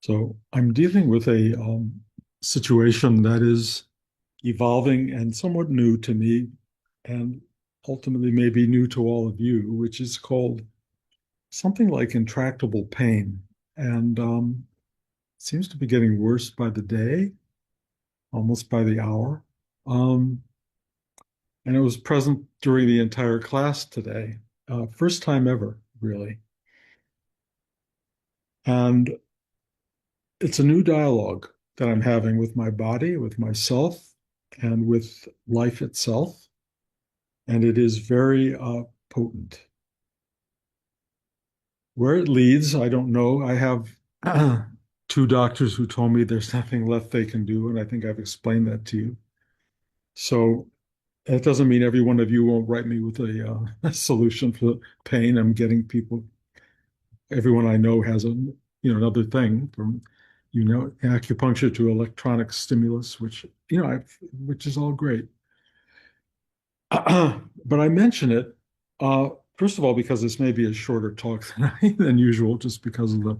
So I'm dealing with a situation that is evolving and somewhat new to me, and ultimately maybe new to all of you, which is called something like intractable pain. And seems to be getting worse by the day, almost by the hour. Um, and it was present during the entire class today. First time ever, really. And it's a new dialogue that I'm having with my body, with myself, and with life itself. And it is very potent. Where it leads, I don't know. I have two doctors who told me there's nothing left they can do, and I think I've explained that to you. So that doesn't mean every one of you won't write me with a solution for pain. I'm getting people, everyone I know has another thing from acupuncture to electronic stimulus, which which is all great. But I mention it uh, first of all because this may be a shorter talk than usual, just because of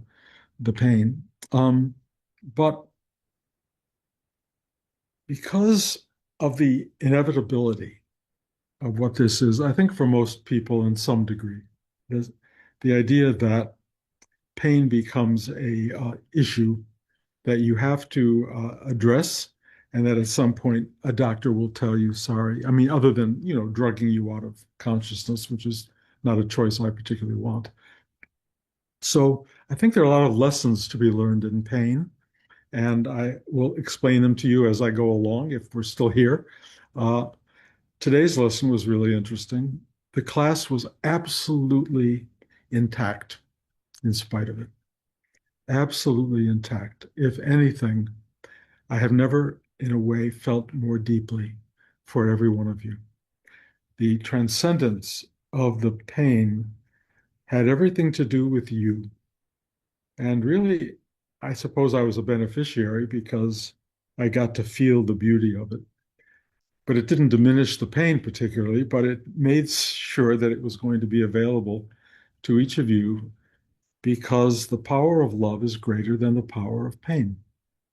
the pain. But because of the inevitability of what this is, I think for most people in some degree, there's the idea that pain becomes a issue that you have to address, and that at some point a doctor will tell you sorry. I mean, other than drugging you out of consciousness, which is not a choice I particularly want. So I think there are a lot of lessons to be learned in pain, and I will explain them to you as I go along if we're still here. Uh, Today's lesson was really interesting. The class was absolutely intact in spite of it. Absolutely intact. If anything, I have never, in a way, felt more deeply for every one of you. The transcendence of the pain had everything to do with you. And really, I suppose I was a beneficiary because I got to feel the beauty of it. But it didn't diminish the pain particularly, but it made sure that it was going to be available to each of you because the power of love is greater than the power of pain.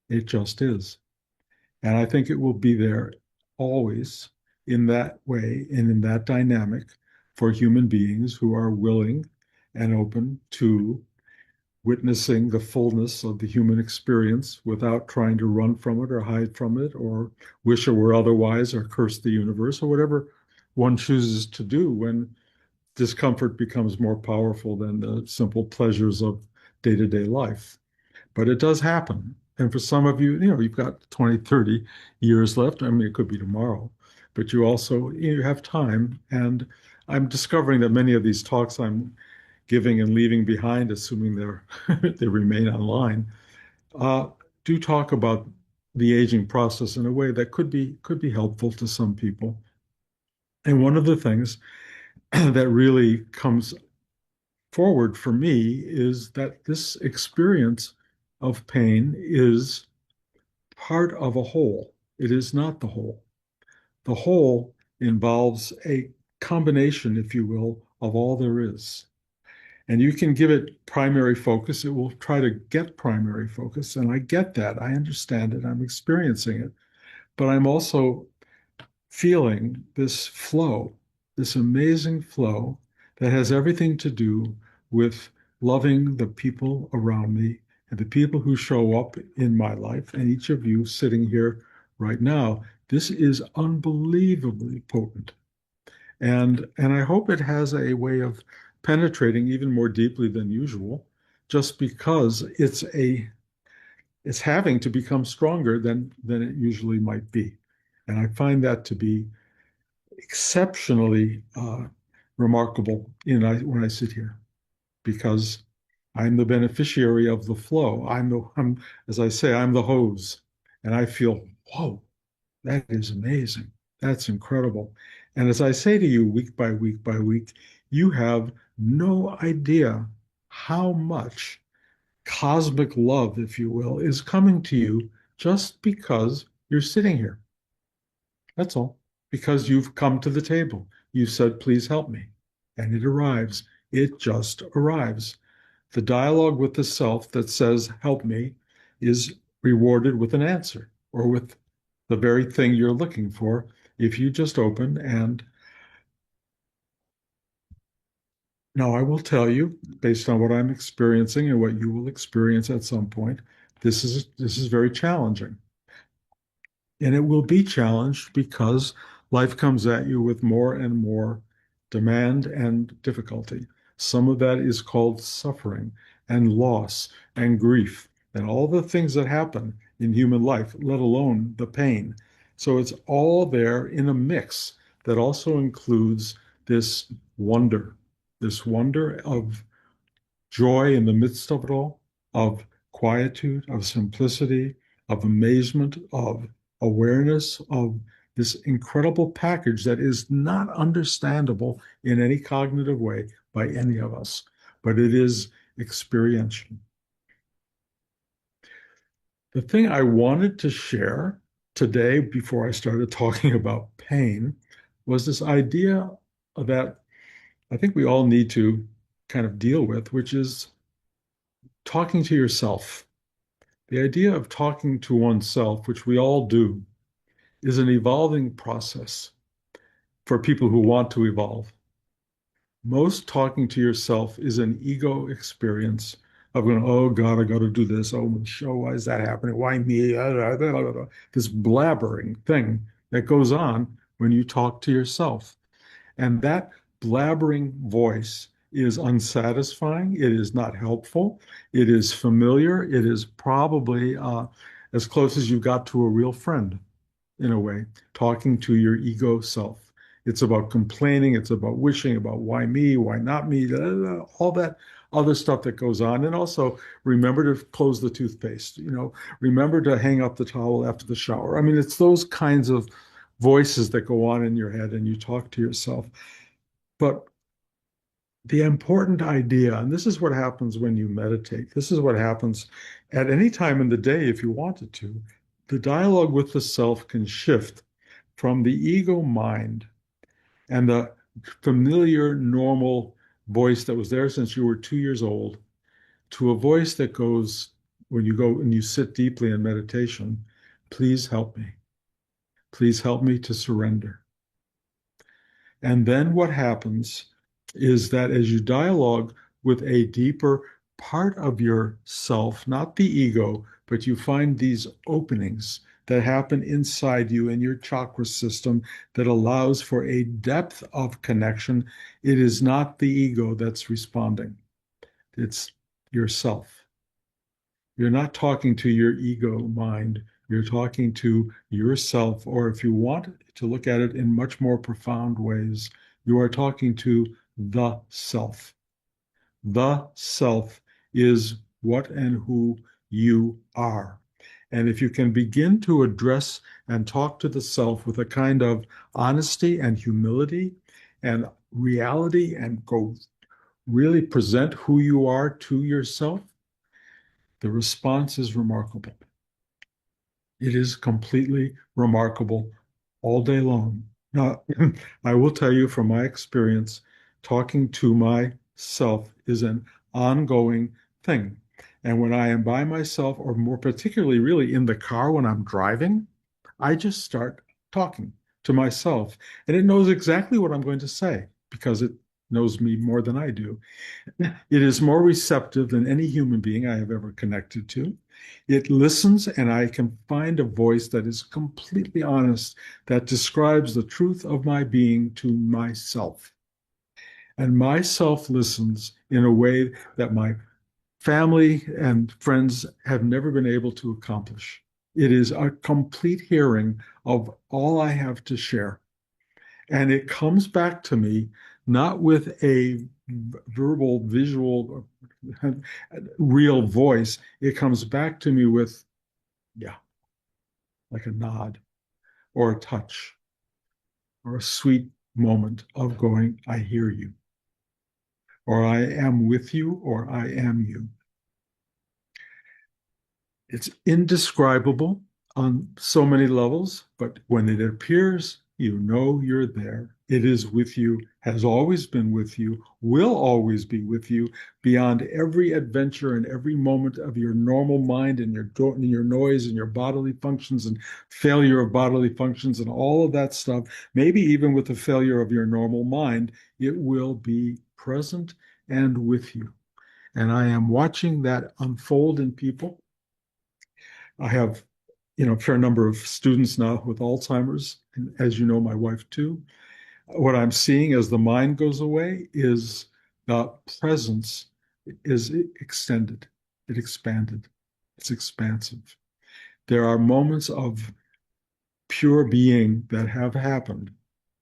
It just is. And I think it will be there always in that way and in that dynamic for human beings who are willing and open to witnessing the fullness of the human experience without trying to run from it or hide from it or wish it were otherwise or curse the universe or whatever one chooses to do when discomfort becomes more powerful than the simple pleasures of day-to-day life. But it does happen. And for some of you, you've got 20, 30 years left. I mean, it could be tomorrow, but you also you have time. And I'm discovering that many of these talks I'm giving and leaving behind, assuming they remain online, uh, do talk about the aging process in a way that could be helpful to some people. And one of the things that really comes forward for me is that this experience of pain is part of a whole. It is not the whole. The whole involves a combination, if you will, of all there is. And you can give it primary focus. It will try to get primary focus. And I get that. I understand it. I'm experiencing it. But I'm also feeling this flow, this amazing flow that has everything to do with loving the people around me and the people who show up in my life, and each of you sitting here right now. This is unbelievably potent. And I hope it has a way of penetrating even more deeply than usual, just because it's having to become stronger than it usually might be. And I find that to be exceptionally remarkable when I sit here because I'm the beneficiary of the flow. As I say, I'm the hose, and I feel, whoa, that is amazing. That's incredible. And as I say to you week by week by week, you have no idea how much cosmic love, if you will, is coming to you just because you're sitting here. That's all. Because you've come to the table. You said, please help me. And it arrives. It just arrives. The dialogue with the self that says, help me, is rewarded with an answer or with the very thing you're looking for if you just open and now I will tell you, based on what I'm experiencing and what you will experience at some point, this is very challenging. And it will be challenged because life comes at you with more and more demand and difficulty. Some of that is called suffering and loss and grief and all the things that happen in human life, let alone the pain. So it's all there in a mix that also includes this wonder, this wonder of joy in the midst of it all, of quietude, of simplicity, of amazement, of awareness, of this incredible package that is not understandable in any cognitive way by any of us, but it is experiential. The thing I wanted to share today before I started talking about pain was this idea that I think we all need to kind of deal with, which is talking to yourself. The idea of talking to oneself, which we all do, is an evolving process for people who want to evolve. Most talking to yourself is an ego experience of going, oh God, I got to do this. Oh, show, why is that happening? Why me? This blabbering thing that goes on when you talk to yourself. And that blabbering voice is unsatisfying. It is not helpful. It is familiar. It is probably as close as you got to a real friend, in a way, talking to your ego self. It's about complaining. It's about wishing, about why me, why not me, all that other stuff that goes on. And also remember to close the toothpaste, remember to hang up the towel after the shower. I mean, it's those kinds of voices that go on in your head and you talk to yourself. But the important idea, and this is what happens when you meditate, this is what happens at any time in the day if you wanted to. The dialogue with the self can shift from the ego mind and the familiar, normal voice that was there since you were 2 years old to a voice that goes, when you go and you sit deeply in meditation, please help me. Please help me to surrender. And then what happens is that as you dialogue with a deeper part of yourself, not the ego, but you find these openings that happen inside you in your chakra system that allows for a depth of connection. It is not the ego that's responding, it's yourself. You're not talking to your ego mind. You're talking to yourself, or if you want to look at it in much more profound ways, you are talking to the self. The self is what and who you are. And if you can begin to address and talk to the self with a kind of honesty and humility and reality and go really present who you are to yourself, the response is remarkable. It is completely remarkable all day long. Now, I will tell you from my experience, talking to myself is an ongoing thing. And when I am by myself, or more particularly, really in the car when I'm driving, I just start talking to myself. And it knows exactly what I'm going to say because it knows me more than I do. It is more receptive than any human being I have ever connected to. It listens, and I can find a voice that is completely honest, that describes the truth of my being to myself. And myself listens in a way that my family and friends have never been able to accomplish. It is a complete hearing of all I have to share. And it comes back to me not with a verbal, visual, real voice. It comes back to me with, yeah, like a nod or a touch or a sweet moment of going, I hear you, or I am with you, or I am you. It's indescribable on so many levels, but when it appears You know you're there. It is with you, has always been with you, will always be with you beyond every adventure and every moment of your normal mind and your noise and your bodily functions and failure of bodily functions and all of that stuff. Maybe even with the failure of your normal mind, it will be present and with you. And I am watching that unfold in people. I have, a fair number of students now with Alzheimer's, and as you know, my wife too. What I'm seeing as the mind goes away is the presence is extended, it expanded, it's expansive. There are moments of pure being that have happened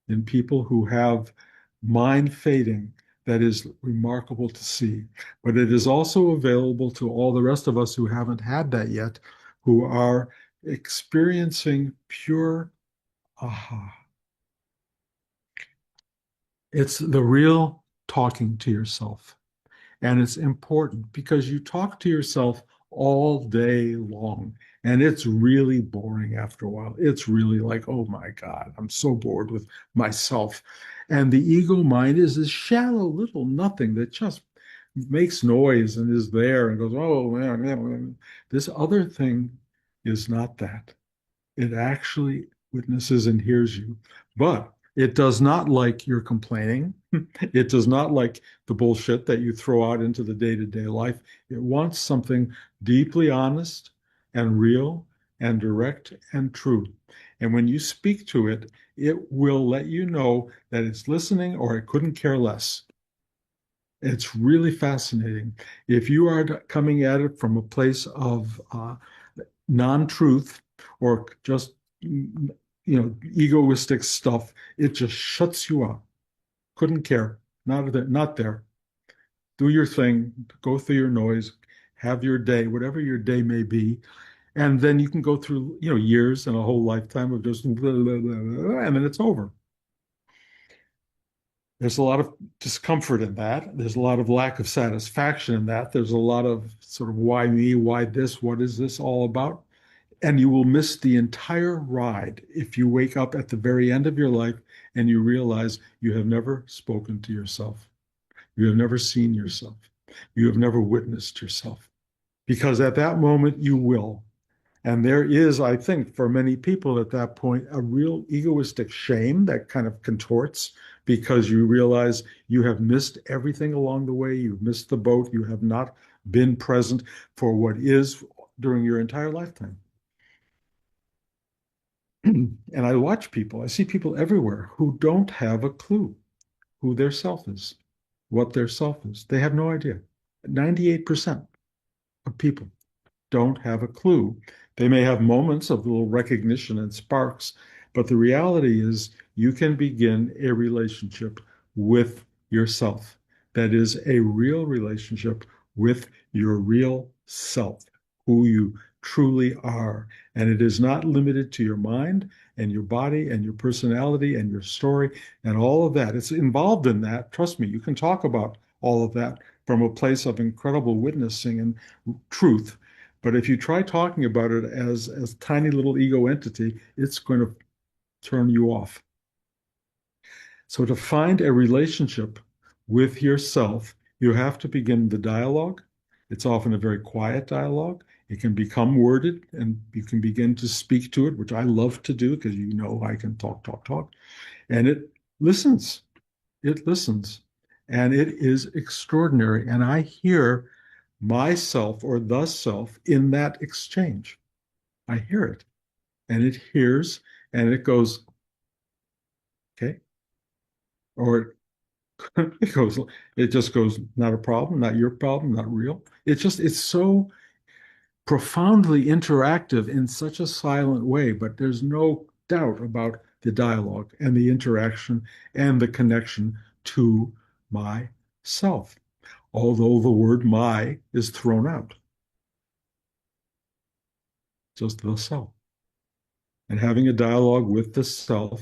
in people who have mind fading that is remarkable to see. But it is also available to all the rest of us who haven't had that yet, who are experiencing pure aha. It's the real talking to yourself. And it's important because you talk to yourself all day long. And it's really boring after a while. It's really like, oh my God, I'm so bored with myself. And the ego mind is this shallow little nothing that just makes noise and is there and goes, oh, man, man, man. This other thing is not that. It actually witnesses and hears you. But it does not like your complaining. It does not like the bullshit that you throw out into the day-to-day life. It wants something deeply honest and real and direct and true. And when you speak to it, it will let you know that it's listening or it couldn't care less. It's really fascinating. If you are coming at it from a place of non-truth or just egoistic stuff, it just shuts you up. Couldn't care. Not there, not there. Do your thing, go through your noise, have your day, whatever your day may be. And then you can go through, years and a whole lifetime of just blah, blah, blah, blah, and then it's over. There's a lot of discomfort in that. There's a lot of lack of satisfaction in that. There's a lot of sort of why me, why this, what is this all about? And you will miss the entire ride if you wake up at the very end of your life and you realize you have never spoken to yourself. You have never seen yourself. You have never witnessed yourself. Because at that moment, you will. And there is, I think, for many people at that point, a real egoistic shame that kind of contorts because you realize you have missed everything along the way. You've missed the boat. You have not been present for what is during your entire lifetime. And I watch people, I see people everywhere who don't have a clue who their self is, what their self is. They have no idea. 98% of people don't have a clue. They may have moments of little recognition and sparks, but the reality is you can begin a relationship with yourself. That is a real relationship with your real self, who you truly are. And it is not limited to your mind and your body and your personality and your story and all of that. It's involved in that. Trust me, you can talk about all of that from a place of incredible witnessing and truth. But if you try talking about it as tiny little ego entity, it's going to turn you off. So to find a relationship with yourself, you have to begin the dialogue. It's often a very quiet dialogue. It can become worded and you can begin to speak to it, which I love to do because I can talk, talk, talk. And it listens. It listens. And it is extraordinary. And I hear myself or the self in that exchange. I hear it. And it hears and it goes, okay. Or it goes, it just goes, not a problem, not your problem, not real. It's so profoundly interactive in such a silent way, but there's no doubt about the dialogue and the interaction and the connection to myself, although the word my is thrown out, just the self. And having a dialogue with the self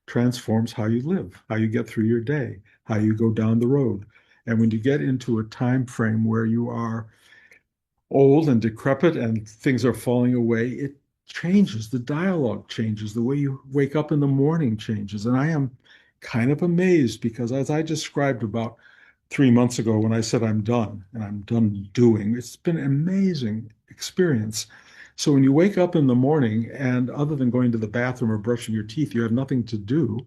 transforms how you live, how you get through your day, how you go down the road. And when you get into a time frame where you are old and decrepit and things are falling away, changes, the dialogue changes, the way you wake up in the morning changes. And I am kind of amazed because, as I described about 3 months ago when I said I'm done and I'm done doing, it's been an amazing experience. So when you wake up in the morning and other than going to the bathroom or brushing your teeth, you have nothing to do,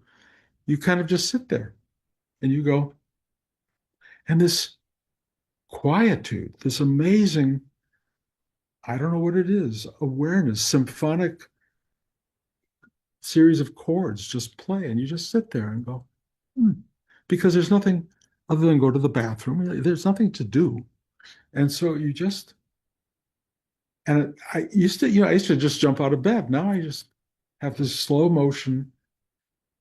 you kind of just sit there and you go, and this quietude, this amazing, I don't know what it is, awareness, symphonic series of chords just play, and you just sit there and go, hmm. Because there's nothing other than go to the bathroom. There's nothing to do. And so you just, and I used to, I used to just jump out of bed. Now I just have this slow motion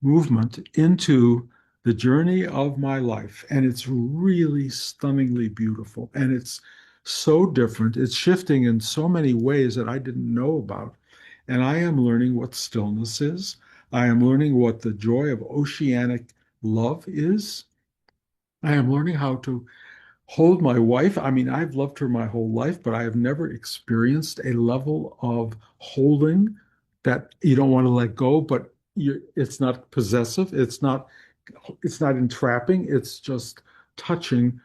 movement into the journey of my life. And it's really stunningly beautiful. And it's so different. It's shifting in so many ways that I didn't know about. And I am learning what stillness is. I am learning what the joy of oceanic love is. I am learning how to hold my wife. I mean, I've loved her my whole life, but I have never experienced a level of holding that you don't want to let go, but it's not possessive. It's not entrapping. It's just touching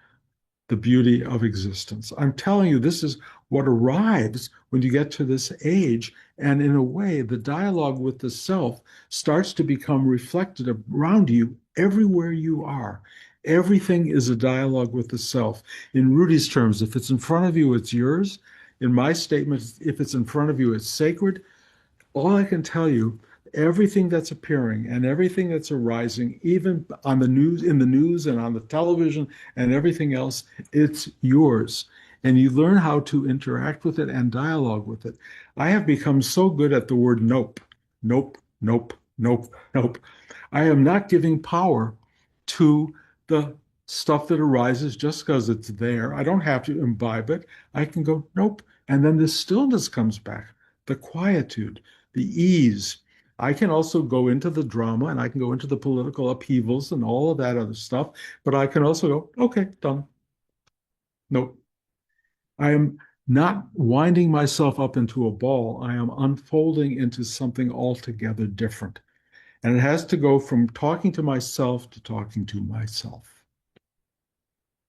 the beauty of existence. I'm telling you, this is what arrives when you get to this age. And in a way, the dialogue with the self starts to become reflected around you everywhere you are. Everything is a dialogue with the self. In Rudy's terms, if it's in front of you, it's yours. In my statement, if it's in front of you, it's sacred. All I can tell you, everything that's appearing and everything that's arising, even on the news, in the news and on the television and everything else, it's yours. And you learn how to interact with it and dialogue with it. I have become so good at the word nope, nope, nope, nope, nope. I am not giving power to the stuff that arises just because it's there. I don't have to imbibe it. I can go, nope. And then the stillness comes back, the quietude, the ease. I can also go into the drama and I can go into the political upheavals and all of that other stuff, but I can also go, okay, done. Nope. I am not winding myself up into a ball. I am unfolding into something altogether different. And it has to go from talking to myself to talking to myself.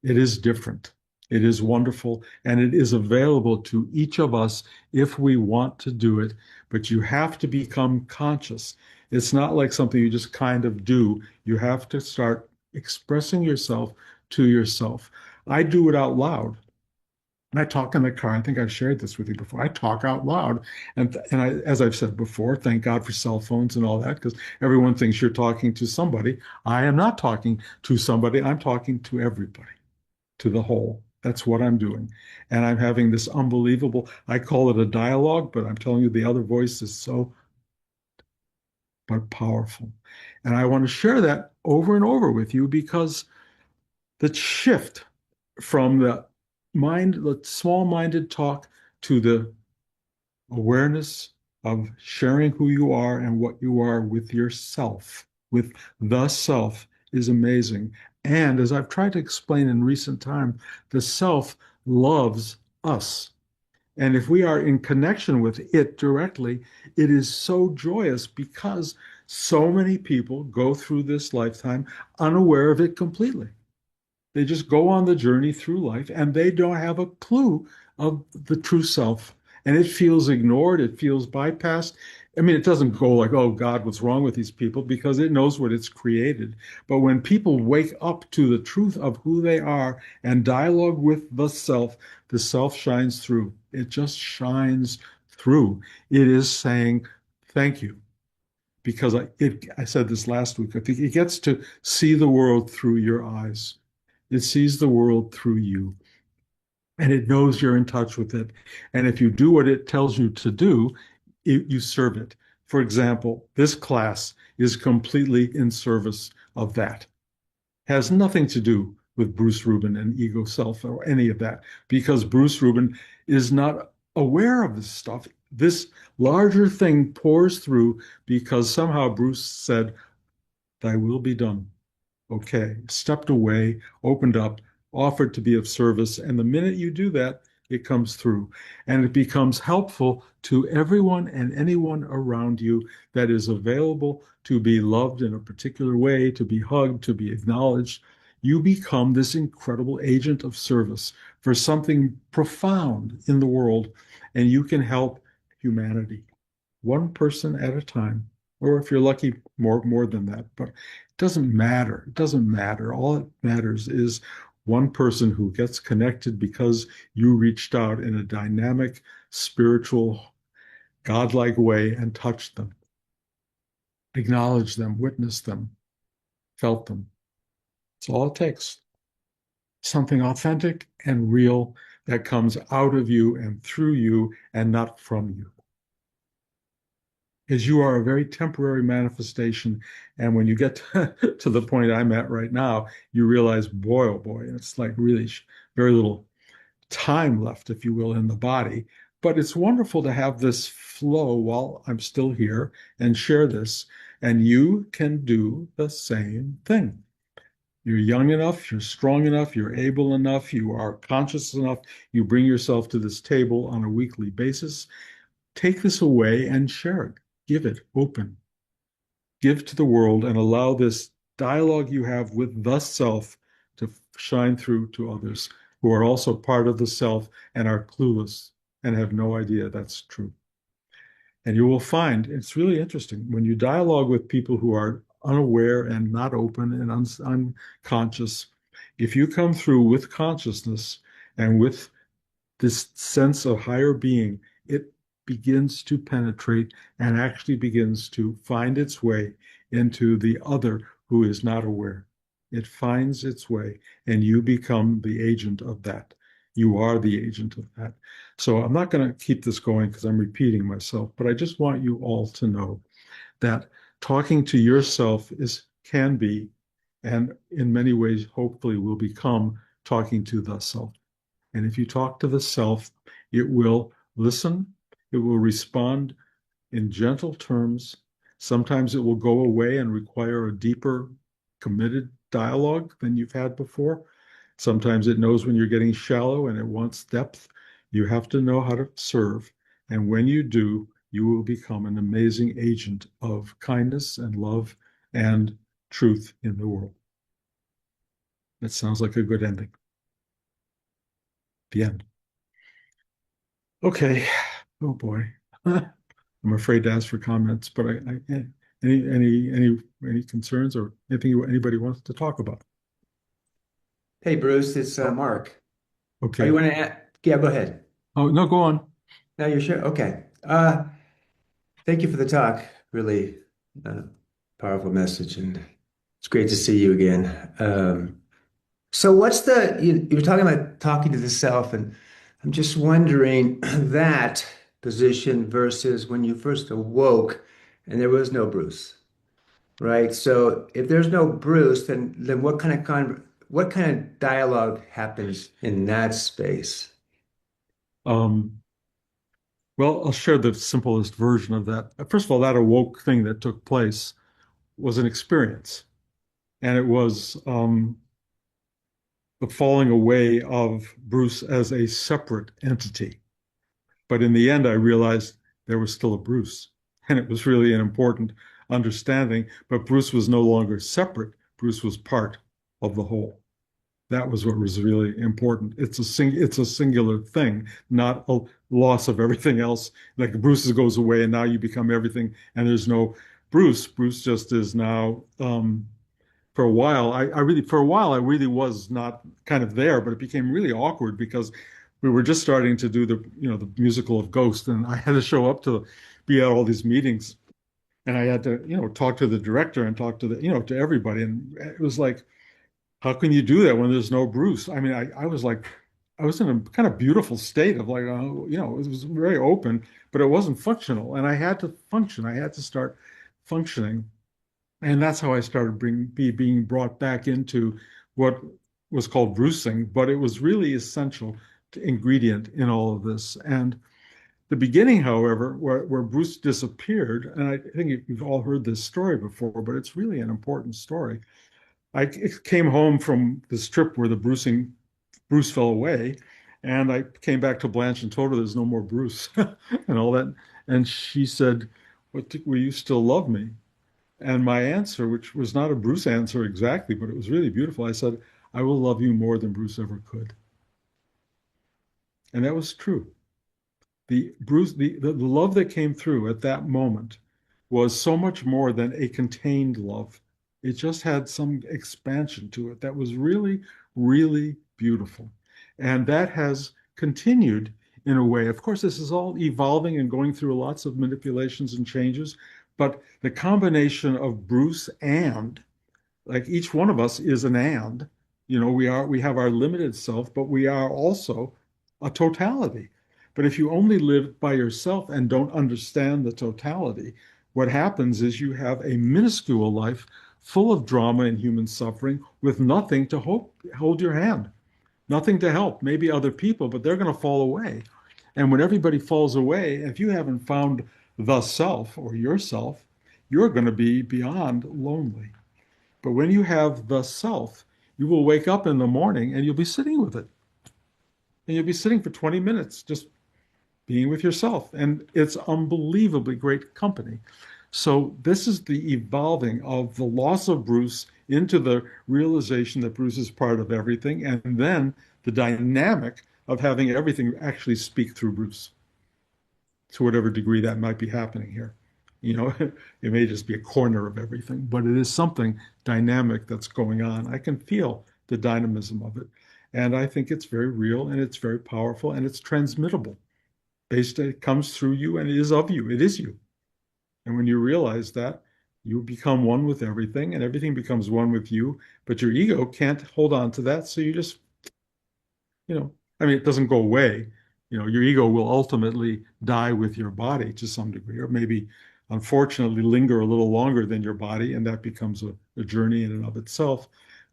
It is different. It is wonderful, and it is available to each of us if we want to do it. But you have to become conscious. It's not like something you just kind of do. You have to start expressing yourself to yourself. I do it out loud. And I talk in the car. I think I've shared this with you before. I talk out loud. As I've said before, thank God for cell phones and all that, because everyone thinks you're talking to somebody. I am not talking to somebody. I'm talking to everybody, to the whole. That's what I'm doing. And I'm having this unbelievable, I call it a dialogue, but I'm telling you the other voice is so but powerful. And I want to share that over and over with you because the shift from the small-minded talk to the awareness of sharing who you are and what you are with yourself, with the self, is amazing. And as I've tried to explain in recent time, the self loves us. And if we are in connection with it directly, it is so joyous because so many people go through this lifetime unaware of it completely. They just go on the journey through life and they don't have a clue of the true self. And it feels ignored, it feels bypassed. I mean, it doesn't go like, oh God, what's wrong with these people? Because it knows what it's created. But when people wake up to the truth of who they are and dialogue with the self shines through. It just shines through. It is saying, thank you. Because I said this last week, I think it gets to see the world through your eyes. It sees the world through you and it knows you're in touch with it. And if you do what it tells you to do, you serve it. For example, this class is completely in service of that. Has nothing to do with Bruce Rubin and ego self or any of that, because Bruce Rubin is not aware of this stuff. This larger thing pours through because somehow Bruce said, Thy will be done. Okay, stepped away, opened up, offered to be of service. And the minute you do that, it comes through. And it becomes helpful to everyone and anyone around you that is available to be loved in a particular way, to be hugged, to be acknowledged. You become this incredible agent of service for something profound in the world, and you can help humanity one person at a time, or if you're lucky, more than that. But it doesn't matter. It doesn't matter. All it matters is one person who gets connected because you reached out in a dynamic, spiritual, godlike way and touched them, acknowledged them, witnessed them, felt them. That's all it takes. Something authentic and real that comes out of you and through you and not from you. Because you are a very temporary manifestation. And when you get to the point I'm at right now, you realize, boy, oh boy, it's like really very little time left, if you will, in the body. But it's wonderful to have this flow while I'm still here and share this. And you can do the same thing. You're young enough, you're strong enough, you're able enough, you are conscious enough, you bring yourself to this table on a weekly basis. Take this away and share it. Give it open. Give to the world and allow this dialogue you have with the self to shine through to others who are also part of the self and are clueless and have no idea that's true. And you will find it's really interesting when you dialogue with people who are unaware and not open and unconscious. If you come through with consciousness and with this sense of higher being, it begins to penetrate and actually begins to find its way into the other who is not aware. It finds its way, and you become the agent of that. You are the agent of that. So I'm not going to keep this going because I'm repeating myself, but I just want you all to know that talking to yourself can be, and in many ways, hopefully, will become talking to the self. And if you talk to the self, it will listen, it will respond in gentle terms. Sometimes it will go away and require a deeper, committed dialogue than you've had before. Sometimes it knows when you're getting shallow and it wants depth. You have to know how to serve. And when you do, you will become an amazing agent of kindness and love and truth in the world. That sounds like a good ending. The end. Okay. Oh boy. I'm afraid to ask for comments, but any concerns or anything anybody wants to talk about? Hey, Bruce, it's Mark. Oh, you Okay. want to add? Yeah, go ahead. Oh, no, go on. Now you're sure? Okay. Thank you for the talk. Really uh, powerful message, and it's great to see you again. So, you were talking about talking to the self, and I'm just wondering that position versus when you first awoke and there was no Bruce, right? So, if there's no Bruce, then what kind of dialogue happens in that space? Um, well, I'll share the simplest version of that. First of all, that awoke thing that took place was an experience, and it was the falling away of Bruce as a separate entity. But in the end, I realized there was still a Bruce. And it was really an important understanding. But Bruce was no longer separate. Bruce was part of the whole. That was what was really important. It's a singular thing, not a loss of everything else. Like Bruce goes away and now you become everything and there's no Bruce. Bruce just is now for a while, for a while, I really was not kind of there, but it became really awkward because we were just starting to do the musical of Ghost, and I had to show up to be at all these meetings, and I had to, talk to the director and talk to to everybody, and it was like, how can you do that when there's no Bruce? I mean, I was like, I was in a kind of beautiful state of like, it was very open, but it wasn't functional, and I had to function. I had to start functioning. And that's how I started being brought back into what was called bruising, but it was really essential ingredient in all of this. And the beginning, however, where Bruce disappeared, and I think you've all heard this story before, but it's really an important story. I came home from this trip where Bruce fell away, And I came back to Blanche and told her there's no more Bruce and all that. And she said, will you still love me? And my answer, which was not a Bruce answer exactly, but it was really beautiful, I said, I will love you more than Bruce ever could. And that was true. The love that came through at that moment was so much more than a contained love. It just had some expansion to it that was really, really beautiful. And that has continued in a way. Of course, this is all evolving and going through lots of manipulations and changes, but the combination of Bruce and like each one of us is an and. We have our limited self, but we are also a totality. But if you only live by yourself and don't understand the totality, what happens is you have a minuscule life full of drama and human suffering with nothing to hold your hand, nothing to help. Maybe other people, but they're going to fall away. And when everybody falls away, if you haven't found the self or yourself, you're going to be beyond lonely. But when you have the self, you will wake up in the morning and you'll be sitting with it. And you'll be sitting for 20 minutes just being with yourself. And it's unbelievably great company. So this is the evolving of the loss of Bruce into the realization that Bruce is part of everything, and then the dynamic of having everything actually speak through Bruce to whatever degree that might be happening here. You know, it may just be a corner of everything, but it is something dynamic that's going on. I can feel the dynamism of it. And I think it's very real and it's very powerful and it's transmittable. Based, it comes through you and it is of you. It is you. And when you realize that, you become one with everything and everything becomes one with you, but your ego can't hold on to that. So you just, I mean, it doesn't go away. Your ego will ultimately die with your body to some degree, or maybe unfortunately linger a little longer than your body, and that becomes a journey in and of itself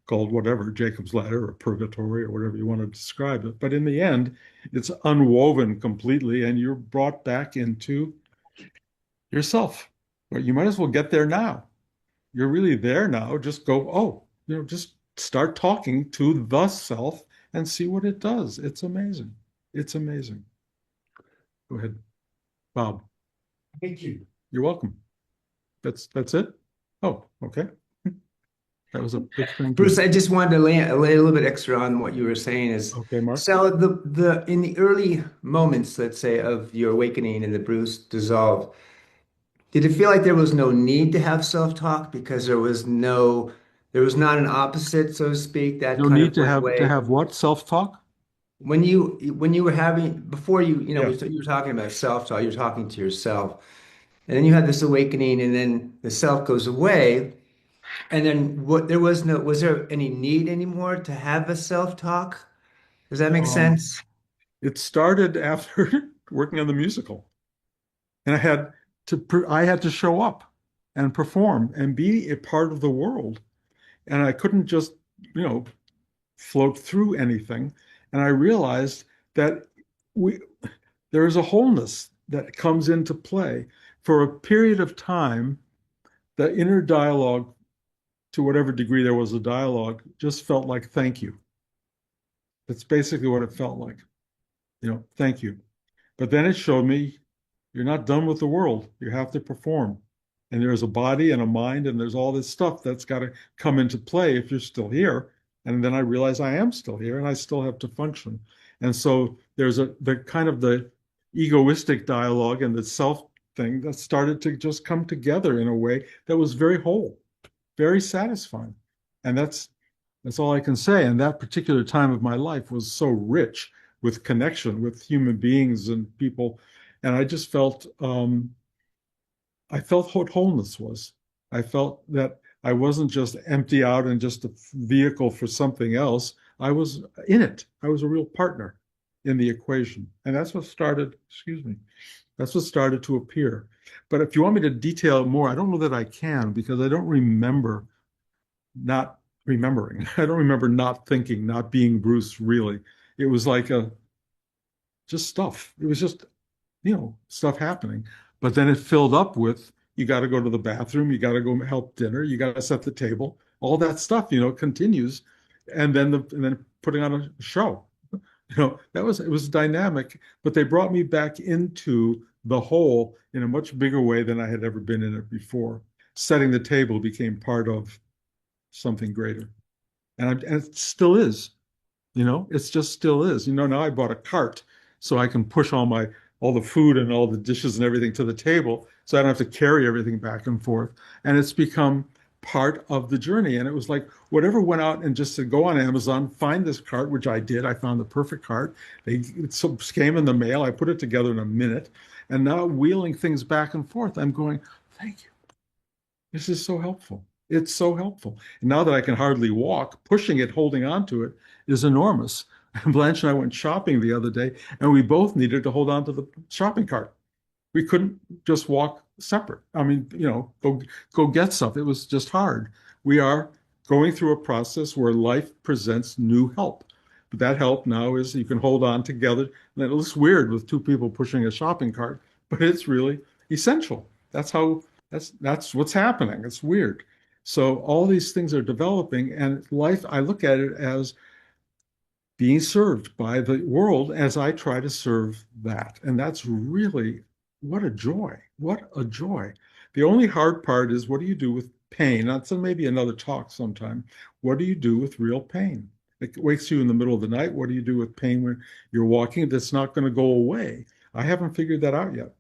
called whatever, Jacob's ladder or purgatory or whatever you want to describe it. But in the end, it's unwoven completely and you're brought back into yourself. But you might as well get there now. You're really there now. Just go, just start talking to the self and see what it does. It's amazing. It's amazing. Go ahead, Bob. Thank you. You're welcome. That's it. Oh, okay. That was a big thank you. Bruce, I just wanted to lay a little bit extra on what you were saying is Okay, Mark. so the in the early moments, let's say, of your awakening and the Bruce dissolve, did it feel like there was no need to have self-talk because there was not an opposite, so to speak, that No kind need of went to away? have what? Self-talk? When you were having before Yeah. you were talking about self-talk, you were talking to yourself, and then you had this awakening, and then the self goes away. And then was there any need anymore to have a self-talk? Does that make Um, sense? it started after working on the musical, and I had to show up and perform and be a part of the world, and I couldn't just, you know, float through anything. And I realized that we there is a wholeness that comes into play. For a period of time, the inner dialogue, to whatever degree there was a dialogue, just felt like thank you. That's basically what it felt like. Thank you. But then it showed me you're not done with the world. You have to perform. And there's a body and a mind, and there's all this stuff that's got to come into play if you're still here. And then I realize I am still here and I still have to function. And so there's the kind of the egoistic dialogue and the self thing that started to just come together in a way that was very whole, very satisfying. And that's all I can say. And that particular time of my life was so rich with connection with human beings and people. And I felt what wholeness was. I felt that I wasn't just empty out and just a vehicle for something else. I was in it. I was a real partner in the equation. And that's what started to appear. But if you want me to detail it more, I don't know that I can because I don't remember not remembering. I don't remember not thinking, not being Bruce really. It was like just stuff. It was just, stuff happening. But then it filled up with you got to go to the bathroom, you got to go help dinner, you got to set the table. All that stuff, continues. And then putting on a show. That was it was dynamic, but they brought me back into the whole in a much bigger way than I had ever been in it before. Setting the table became part of something greater. And it still is. It's just still is. Now I bought a cart so I can push all the food and all the dishes and everything to the table so I don't have to carry everything back and forth. And it's become part of the journey. And it was like whatever went out and just said, go on Amazon, find this cart, which I did. I found the perfect cart. It came in the mail. I put it together in a minute. And now wheeling things back and forth, I'm going, thank you. This is so helpful. It's so helpful. And now that I can hardly walk, pushing it, holding on to it is enormous. And Blanche and I went shopping the other day, and we both needed to hold on to the shopping cart. We couldn't just walk separate. I mean, go get stuff. It was just hard. We are going through a process where life presents new help. But that help now is you can hold on together. And it looks weird with two people pushing a shopping cart, but it's really essential. That's what's happening. It's weird. So all these things are developing, and life, I look at it as being served by the world as I try to serve that. And that's really what a joy. What a joy. The only hard part is what do you do with pain? That's maybe another talk sometime. What do you do with real pain? It wakes you in the middle of the night. What do you do with pain when you're walking that's not going to go away? I haven't figured that out yet.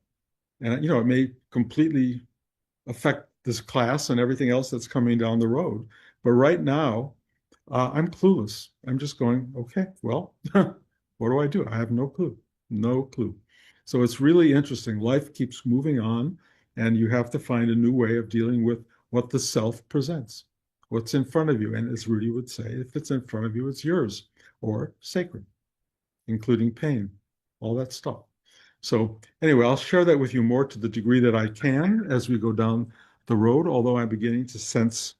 And, it may completely affect this class and everything else that's coming down the road. But right now, I'm clueless. I'm just going, okay, well, what do I do? I have no clue. No clue. So it's really interesting. Life keeps moving on, and you have to find a new way of dealing with what the self presents, what's in front of you. And as Rudy would say, if it's in front of you, it's yours or sacred, including pain, all that stuff. So anyway, I'll share that with you more to the degree that I can as we go down the road, although I'm beginning to sense,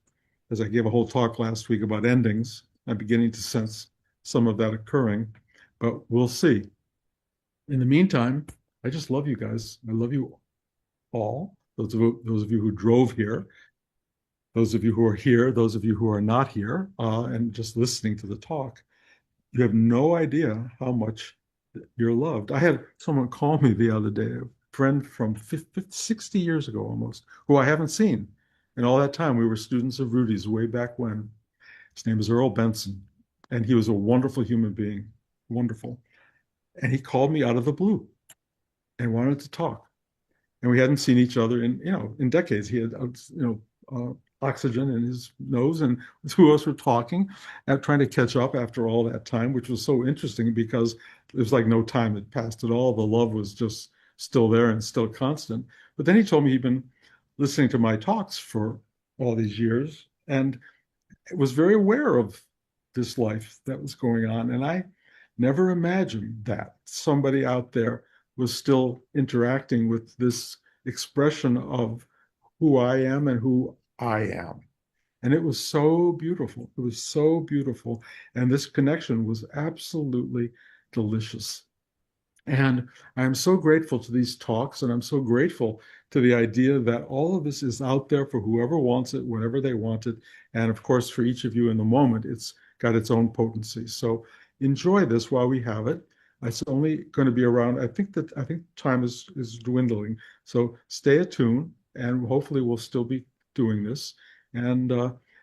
as I gave a whole talk last week about endings, I'm beginning to sense some of that occurring, but we'll see. In the meantime, I just love you guys. I love you all. Those of you who drove here, those of you who are here, those of you who are not here, and just listening to the talk. You have no idea how much you're loved. I had someone call me the other day, a friend from 50, 60 years ago almost, who I haven't seen. And all that time, we were students of Rudy's way back when. His name is Earl Benson, and he was a wonderful human being, wonderful. And he called me out of the blue and wanted to talk. And we hadn't seen each other in decades. He had, oxygen in his nose, and the two of us were talking and trying to catch up after all that time, which was so interesting because it was like no time had passed at all. The love was just still there and still constant. But then he told me he'd been listening to my talks for all these years and was very aware of this life that was going on. And I never imagined that somebody out there was still interacting with this expression of who I am and who I am. And it was so beautiful. It was so beautiful. And this connection was absolutely delicious. And I'm so grateful to these talks, and I'm so grateful to the idea that all of this is out there for whoever wants it, whenever they want it. And of course, for each of you in the moment, it's got its own potency. So enjoy this while we have it. It's only going to be around, I think time is dwindling. So stay attuned, and hopefully we'll still be doing this. And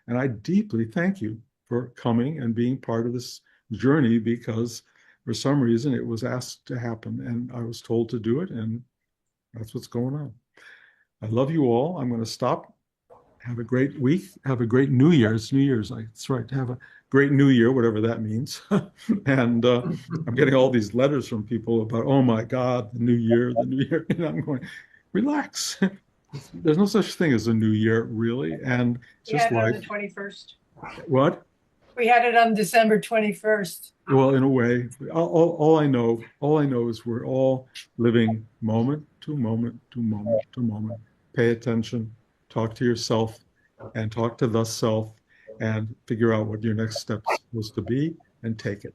I deeply thank you for coming and being part of this journey because for some reason it was asked to happen and I was told to do it, and that's what's going on. I love you all. I'm going to stop. Have a great week. Have a great New Year. It's New Year's. That's right. Have a great New Year, whatever that means. And I'm getting all these letters from people about, oh my God, the New Year, the New Year. And I'm going, relax. There's no such thing as a New Year, really. And it's We just had it on life. the 21st. What? We had it on December 21st. Well, in a way, all I know is we're all living moment to moment to moment to moment. Pay attention, talk to yourself, and talk to the self, and figure out what your next step is supposed to be, and take it.